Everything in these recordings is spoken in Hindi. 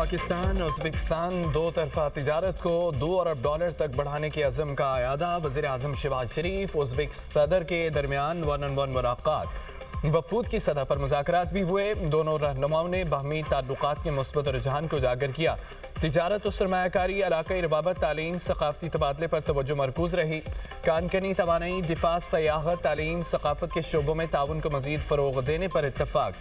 पाकिस्तान उज़्बेकिस्तान दो तरफा तिजारत को $2 अरब तक बढ़ाने के अज़म का अयादा। वज़ीर आज़म शहबाज शरीफ उज़्बेक सदर के दरमियान 1-on-1 मुलाकात। वफूद की सतह पर मुज़ाकरात भी हुए। दोनों रहनुमाओं ने बाहमी ताल्लुकात के मुस्बत रुझान को उजागर किया। तिजारत और सरमायाकारी, इलाकाई रबाबत, तालीम, सकाफती तबादले पर तवज्जो मरकूज रही। कानकनी, तवानाई, दिफा, सयाहत, तालीम, सकाफत के शोबों में ताउन को मज़ीद फ़रोग़ देने पर इत्तफ़ाक़।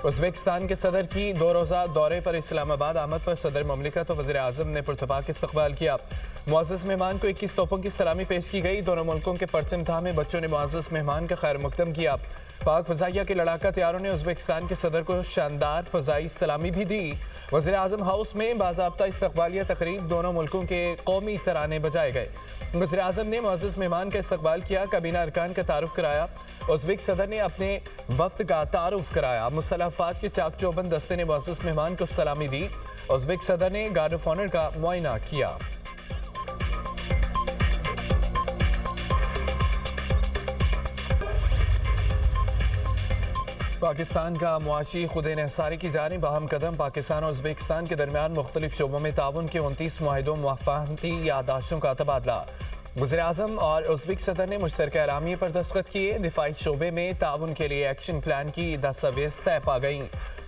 उज़्बेकिस्तान के सदर की 2 रोज़ा दौरे पर इस्लामाबाद आमद पर सदर ममलिकत और वज़ीर आज़म ने पुरतपाक इस्तकबाल किया। मुअज़्ज़ज़ मेहमान को 21 तोपों की सलामी पेश की गई। दोनों मुल्कों के परचम थामे बच्चों ने मुअज़्ज़ज़ मेहमान का खैर मुक़दम किया। पाक फ़ज़ाइया के लड़ाका तैयारों ने उज़्बेकिस्तान के सदर को शानदार फ़ज़ाई सलामी भी दी। वज़ीर आज़म हाउस में बाज़ाब्ता इस्तकबालिया तकरीब, दोनों मुल्कों के कौमी तराने बजाए गए। वज़ीर आज़म ने मुअज़्ज़ज़ मेहमान का इस्तकबाल किया, काबीना अरकान का तारुफ कराया। उज़्बेक सदर ने अपने वफ़द का तारुफ कराया। मुसल्लह अफ़वाज के चाक चौबंद दस्ते ने मुअज़्ज़ज़ मेहमान को सलामी दी। उज़्बेक सदर ने गार्ड ऑफ ऑनर का मुआयना किया। पाकिस्तान का मुआशी खुद इन्हसारी की जानिब अहम कदम। पाकिस्तान और उज़्बेकिस्तान के दरमियान मुख्तलिफ शोबों में ताउन के 29 मुआहिदों मुफ़ाहमती याददाश्तों का तबादला। वज़ीर आज़म और उज़्बेक सदर ने मुश्तरका एलामिये पर दस्तखत किए। दिफाई शोबे में ताउन के लिए एक्शन प्लान की दस्तावेज़ तय पा गईं।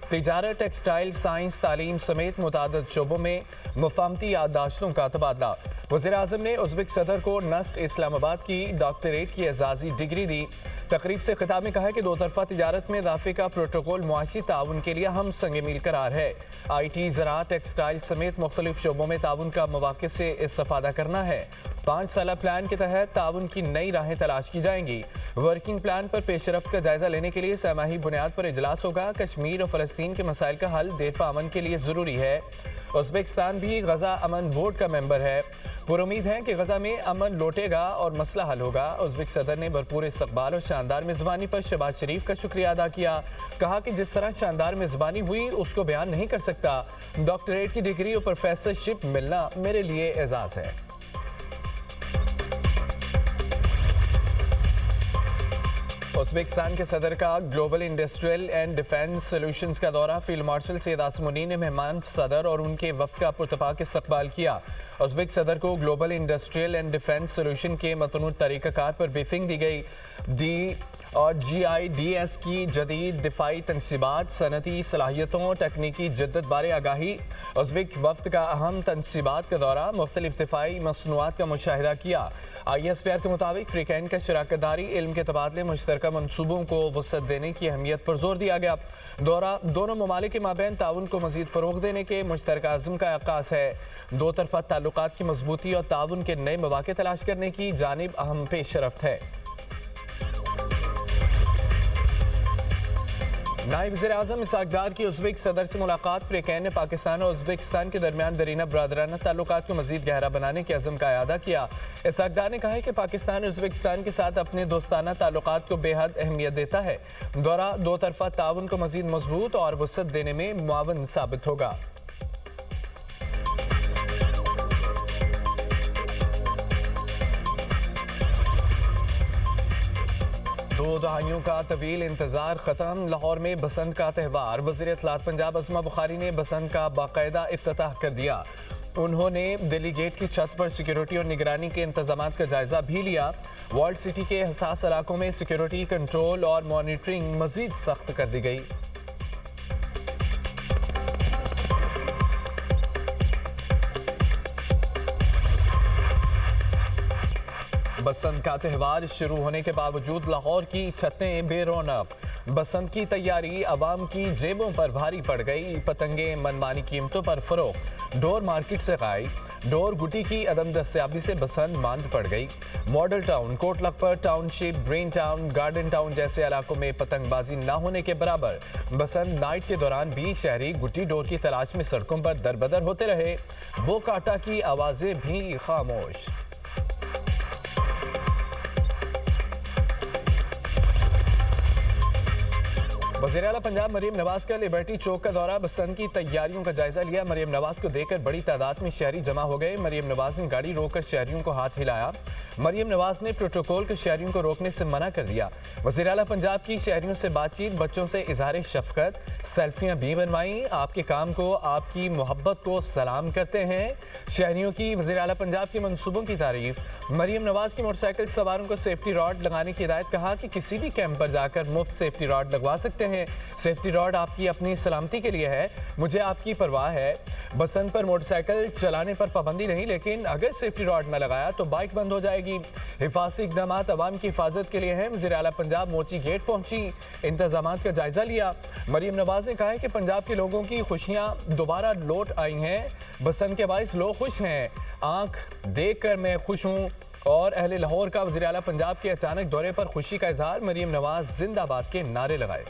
तिजारत, टेक्सटाइल, साइंस, तालीम समेत मुतादिद शोबों में मुफ़ाहमती याददाश्तों का तबादला। वज़ीर आज़म ने उज़्बेक सदर को नस्ट इस्लामाबाद की डॉक्टरेट की एजाज़ी डिग्री दी। तकरीब से खिताब में कहा कि दो तरफा तिजारत में इजाफे का प्रोटोकॉल मुआशी ताउन के लिए हम संग मील करार है। IT, ज़राअत, टेक्सटाइल समेत मुख्तलिफ शोबों में ताउन का मौक़े से इस्तेफ़ादा करना है। 5 साला प्लान के तहत ताउन की नई राहें तलाश की जाएंगी। वर्किंग प्लान पर पेशरफ्त का जायजा लेने के लिए सहमाही बुनियाद पर इजलास होगा। कश्मीर और फ़लस्तीन के मसाइल का हल देरपा अमन के लिए ज़रूरी है। उज़्बेकिस्तान भी गज़ा अमन बोर्ड का मेंबर है। पुरुमीद है कि गज़ा में अमन लौटेगा और मसला हल होगा। उज़्बेक सदर ने भरपूर इस्तकबाल और शानदार मेज़बानी पर शहबाज शरीफ का शुक्रिया अदा किया। कहा कि जिस तरह शानदार मेज़बानी हुई उसको बयान नहीं कर सकता। डॉक्टरेट की डिग्री और प्रोफेसरशिप मिलना मेरे लिए एजाज़ है। उज़्बेकिस्तान के सदर का global industrial and defence solutions का दौरा। फील्ड मार्शल सैयद आसमुनी ने मेहमान सदर और उनके वफ़द का पुरतपाक इस्तकबाल किया। उज़्बेक सदर को global industrial and defence solution के मतनूर तरीक़ाकार पर ब्रीफिंग दी गई। GIDS की जदीद दिफाई तनसीबात, सनती सलाहियतों, तकनीकी जद्दत बारे आगाही। उज़्बेक वफ़द का अहम तनसीबात का दौरा, मुख्तलिफ दिफाई मसनूआत का मुशाहिदा किया। ISPR के मुताबिक फ़्रीकैन का शराकतदारी, इल्म के तबादले, मुश्तरका मनसूबों को वसअत देने की अहमियत पर जोर दिया गया। दौरा दोनों ममालिक के माबैन ताउन को मज़ीद फ़रोग़ देने के मुश्तरका अज़्म का अक्कास है। दो तरफा ताल्लुकात की मजबूती और ताउन के नए मौक़े तलाश करने की जानिब अहम पेशरफ्त है। नायब वज़ीर आज़म इसहाक़ डार की उज़्बेक सदर से मुलाकात। फ़्रीकैन ने पाकिस्तान और उज़्बेकिस्तान के दरमियान दरीना बरादराना ताल्लुकात को मज़ीद गहरा बनाने के अज़म का अयादा किया। इसहाक़ डार ने कहा है कि पाकिस्तान उज़्बेकिस्तान के साथ अपने दोस्ताना ताल्लुकात को बेहद अहमियत देता है। दौरा दो तरफा ताउन को मज़ीद मजबूत और वसअत देने में मुआवन साबित होगा। दो दहाइयों का तवील इंतजार खत्म। लाहौर में बसंत का त्यौहार। वज़ीर इत्तलात पंजाब अज़मा बुखारी ने बसंत का बाकायदा इफ्तिताह कर दिया। उन्होंने दिल्ली गेट की छत पर सिक्योरिटी और निगरानी के इंतजामात का जायजा भी लिया। वर्ल्ड सिटी के हसास इलाकों में सिक्योरिटी, कंट्रोल और मॉनिटरिंग मजीद सख्त कर दी गई। बसंत का त्यौहार शुरू होने के बावजूद लाहौर की छतें बेरौनक। बसंत की तैयारी अवाम की जेबों पर भारी पड़ गई। पतंगे मनमानी कीमतों पर फरोख्त। डोर मार्केट से गायब। डोर गुटी की अदम दस्तयाबी से बसंत मांद पड़ गई। Model town, Kot Lakhpat township, green town, garden town जैसे इलाकों में पतंगबाजी न होने के बराबर। बसंत नाइट के दौरान भी शहरी गुटी डोर की तलाश में सड़कों पर दरबदर होते रहे। वो काटा की आवाजें भी खामोश। वज़ीर आला पंजाब मरीम नवाज का लिबर्टी चौक का दौरा। बसंत की तैयारियों का जायजा लिया। मरीम नवाज को देखकर बड़ी तादाद में शहरी जमा हो गए। मरीम नवाज ने गाड़ी रोककर शहरियों को हाथ हिलाया। मरियम नवाज ने प्रोटोकॉल के शहरियों को रोकने से मना कर दिया। वज़ीर आला पंजाब की शहरियों से बातचीत, बच्चों से इजहार शफकत, सेल्फियां भी बनवाई। आपके काम को, आपकी मोहब्बत को सलाम करते हैं। शहरियों की वज़ीर आला पंजाब के मंसूबों की तारीफ। मरियम नवाज की मोटरसाइकिल सवारों को सेफ्टी रॉड लगाने की हिदायत। कहा कि किसी भी कैंप पर जाकर मुफ्त सेफ्टी रॉड लगवा सकते हैं। सेफ्टी रॉड आपकी अपनी सलामती के लिए है, मुझे आपकी परवाह है। बसंत पर मोटरसाइकिल चलाने पर पाबंदी नहीं, लेकिन अगर सेफ्टी रॉड न लगाया तो बाइक बंद हो जाएगी। हिफाजती इकदाम अवाम की हिफाजत के लिए हैं। वज़ीर आला पंजाब मोची गेट पहुंची, इंतजाम का जायजा लिया। मरियम नवाज ने कहा है कि पंजाब के लोगों की खुशियां दोबारा लौट आई हैं। बसंत के बाइस लोग खुश हैं। आंख देख कर मैं खुश हूँ। और अहले लाहौर का वज़ीर आला पंजाब के अचानक दौरे पर खुशी का इजहार। मरियम नवाज जिंदाबाद के नारे लगाए।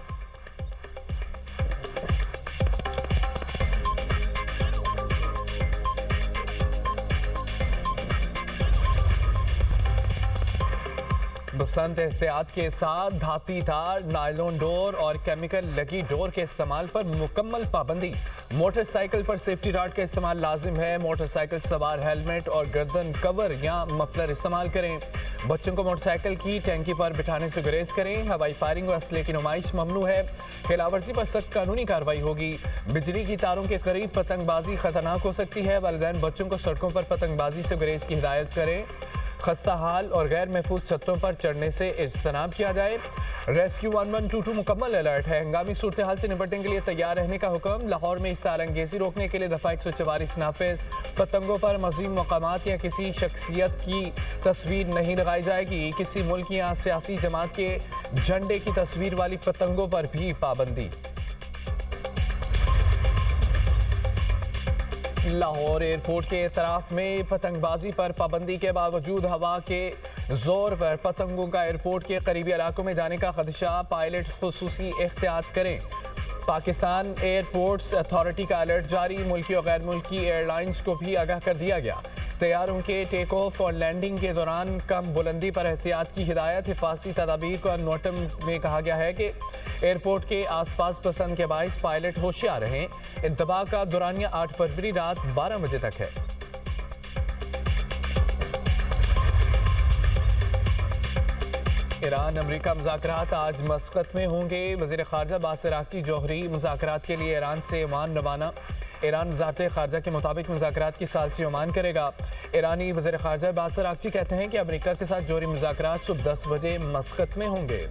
बसंत एहतियात के साथ धाती तार, नायलॉन डोर और केमिकल लगी डोर के इस्तेमाल पर मुकम्मल पाबंदी। मोटरसाइकिल पर सेफ्टी रॉड का इस्तेमाल लाजिम है। मोटरसाइकिल सवार हेलमेट और गर्दन कवर या मफलर इस्तेमाल करें। बच्चों को मोटरसाइकिल की टैंकी पर बिठाने से गुरेज करें। हवाई फायरिंग और असले की नुमाइश ममनू है। खिलाफवर्जी पर सख्त कानूनी कार्रवाई होगी। बिजली की तारों के करीब पतंगबाजी खतरनाक हो सकती है। वालिदैन बच्चों को सड़कों पर पतंगबाजी से गुरेज की हिदायत करें। खस्ता हाल और गैर महफूज छतों पर चढ़ने से इज्तनाब किया जाए। रेस्क्यू 1122 मुकम्मल अलर्ट है। हंगामी सूरत हाल से निपटने के लिए तैयार रहने का हुक्म। लाहौर में इस तारंगेजी रोकने के लिए दफा 144 नाफिज। पतंगों पर मज़ीद मकामात या किसी शख्सियत की तस्वीर नहीं लगाई जाएगी। किसी मुल्क या सियासी जमात के झंडे की तस्वीर वाली पतंगों पर भी पाबंदी। लाहौर एयरपोर्ट के एतराफ में पतंगबाजी पर पाबंदी के बावजूद हवा के जोर पर पतंगों का एयरपोर्ट के करीबी इलाकों में जाने का खदशा। पायलट खुसूसी एहतियात करें। पाकिस्तान एयरपोर्ट्स अथॉरिटी का अलर्ट जारी। मुल्की और गैर मुल्की एयरलाइंस को भी आगाह कर दिया गया। तैयारों के टेक ऑफ और लैंडिंग के दौरान कम बुलंदी पर एहतियात की हिदायत। हिफाजती तदाबीर को नोटम में कहा गया है कि एयरपोर्ट के आसपास पसंद के बाइस पायलट होशियार रहें। इंतबाह का दौरानिया 8 फरवरी रात 12 बजे तक है। ईरान अमेरिका मुज़ाकरात आज मस्कत में होंगे। वज़ीर ख़ारजा बासिर अराग़ची जौहरी मुज़ाकरात के लिए ईरान से ओमान रवाना। ईरान वज़ारत ख़ारजा के मुताबिक मुज़ाकरात की सालसी ओमान करेगा। ईरानी वज़ीर ख़ारजा बासिर अराग़ची कहते हैं कि अमेरिका के साथ जौहरी मुज़ाकरात सुबह 10 बजे मस्कत में होंगे।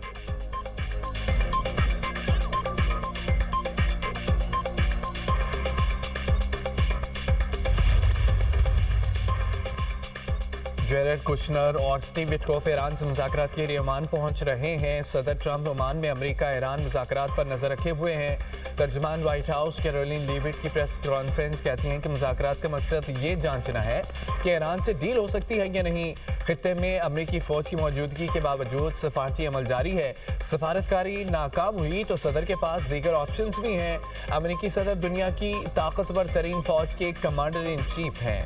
जेरेड कुशनर और स्टीव विटकॉफ ईरान से मुज़ाकरात के लिए ओमान पहुंच रहे हैं। सदर ट्रंप ओमान में अमेरिका ईरान मुज़ाकरात पर नजर रखे हुए हैं। तर्जमान व्हाइट हाउस कैरोलिन लीविट की प्रेस कॉन्फ्रेंस कहती हैं कि मुज़ाकरात का मकसद ये जांचना है कि ईरान से डील हो सकती है या नहीं। खित्ते में अमेरिकी फौज की मौजूदगी के बावजूद सफारती अमल जारी है। सफारतकारी नाकाम हुई तो सदर के पास दीगर ऑप्शंस भी हैं। अमेरिकी सदर दुनिया की ताकतवर तरीन फौज के कमांडर इन चीफ हैं।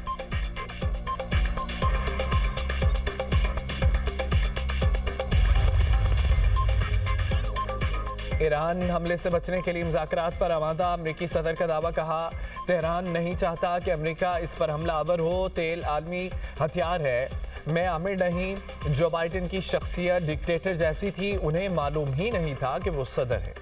ईरान हमले से बचने के लिए मुज़ाकरात पर आमादा। अमेरिकी सदर का दावा। कहा तेहरान नहीं चाहता कि अमेरिका इस पर हमला आवर हो। तेल आलमी हथियार है। मैं आमिर नहीं। जो बाइडेन की शख्सियत डिक्टेटर जैसी थी, उन्हें मालूम ही नहीं था कि वो सदर है।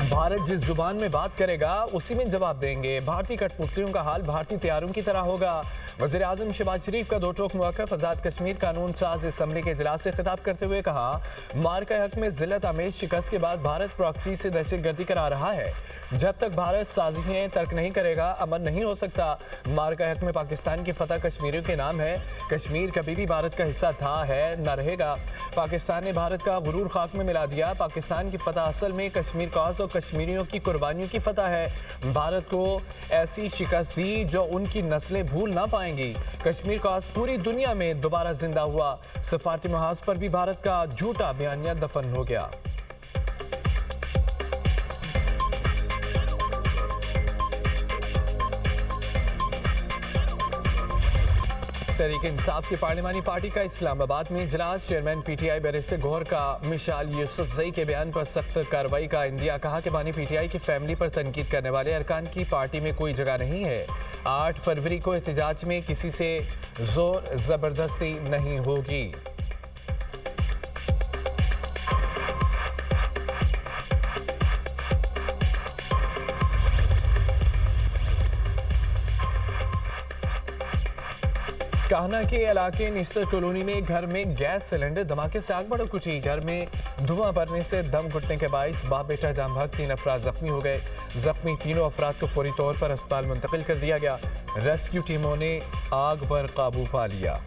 भारत जिस जुबान में बात करेगा उसी में जवाब देंगे। भारतीय कठपुतलियों का हाल भारतीय तैयारों की तरह होगा। वज़ीर आज़म शहबाज शरीफ का 2 टोक मौक़िफ़। आज़ाद कश्मीर कानून साज असम्बली के इजलास से खिताब करते हुए कहा, मार का हक में जिल्लत आमेज शिकस्त के बाद भारत प्रॉक्सी से दहशतगर्दी करा रहा है। जब तक भारत साजिशें तर्क नहीं करेगा, अमन नहीं हो सकता। मार का हक में पाकिस्तान की फतह कश्मीरियों के नाम है। कश्मीर कभी भी भारत का हिस्सा था, है, न रहेगा। पाकिस्तान ने भारत का गुरूर खाक में मिला दिया। पाकिस्तान की फतह असल में कश्मीर कॉज और कश्मीरियों की कुर्बानियों की फतह है। भारत को ऐसी शिकस्त दी जो उनकी नस्लें भूल ना पाएंगी। कश्मीर कॉज पूरी दुनिया में दोबारा जिंदा हुआ। सफारती महाज पर भी भारत का झूठा बयानिया दफन हो गया। तहरीक इंसाफ की पार्लिमानी पार्टी का इस्लामाबाद में इजलास। चेयरमैन पीटीआई बैरिस्टर गौहर का मिशाल यूसुफजई के बयान पर सख्त कार्रवाई का इंदिया। कहा कि बानी पीटीआई की फैमिली पर तनकीद करने वाले अरकान की पार्टी में कोई जगह नहीं है। 8 फरवरी को एहतजाज में किसी से जोर जबरदस्ती नहीं होगी। काहना के इलाके निस्तर कॉलोनी में घर में गैस सिलेंडर धमाके से आग भड़क उठी। घर में धुआं भरने से दम घुटने के बाइस बाप बेटा जाम भाग 3 अफराद जख्मी हो गए। जख्मी तीनों अफराद को फौरी तौर पर अस्पताल मुंतकिल कर दिया गया। रेस्क्यू टीमों ने आग पर काबू पा लिया।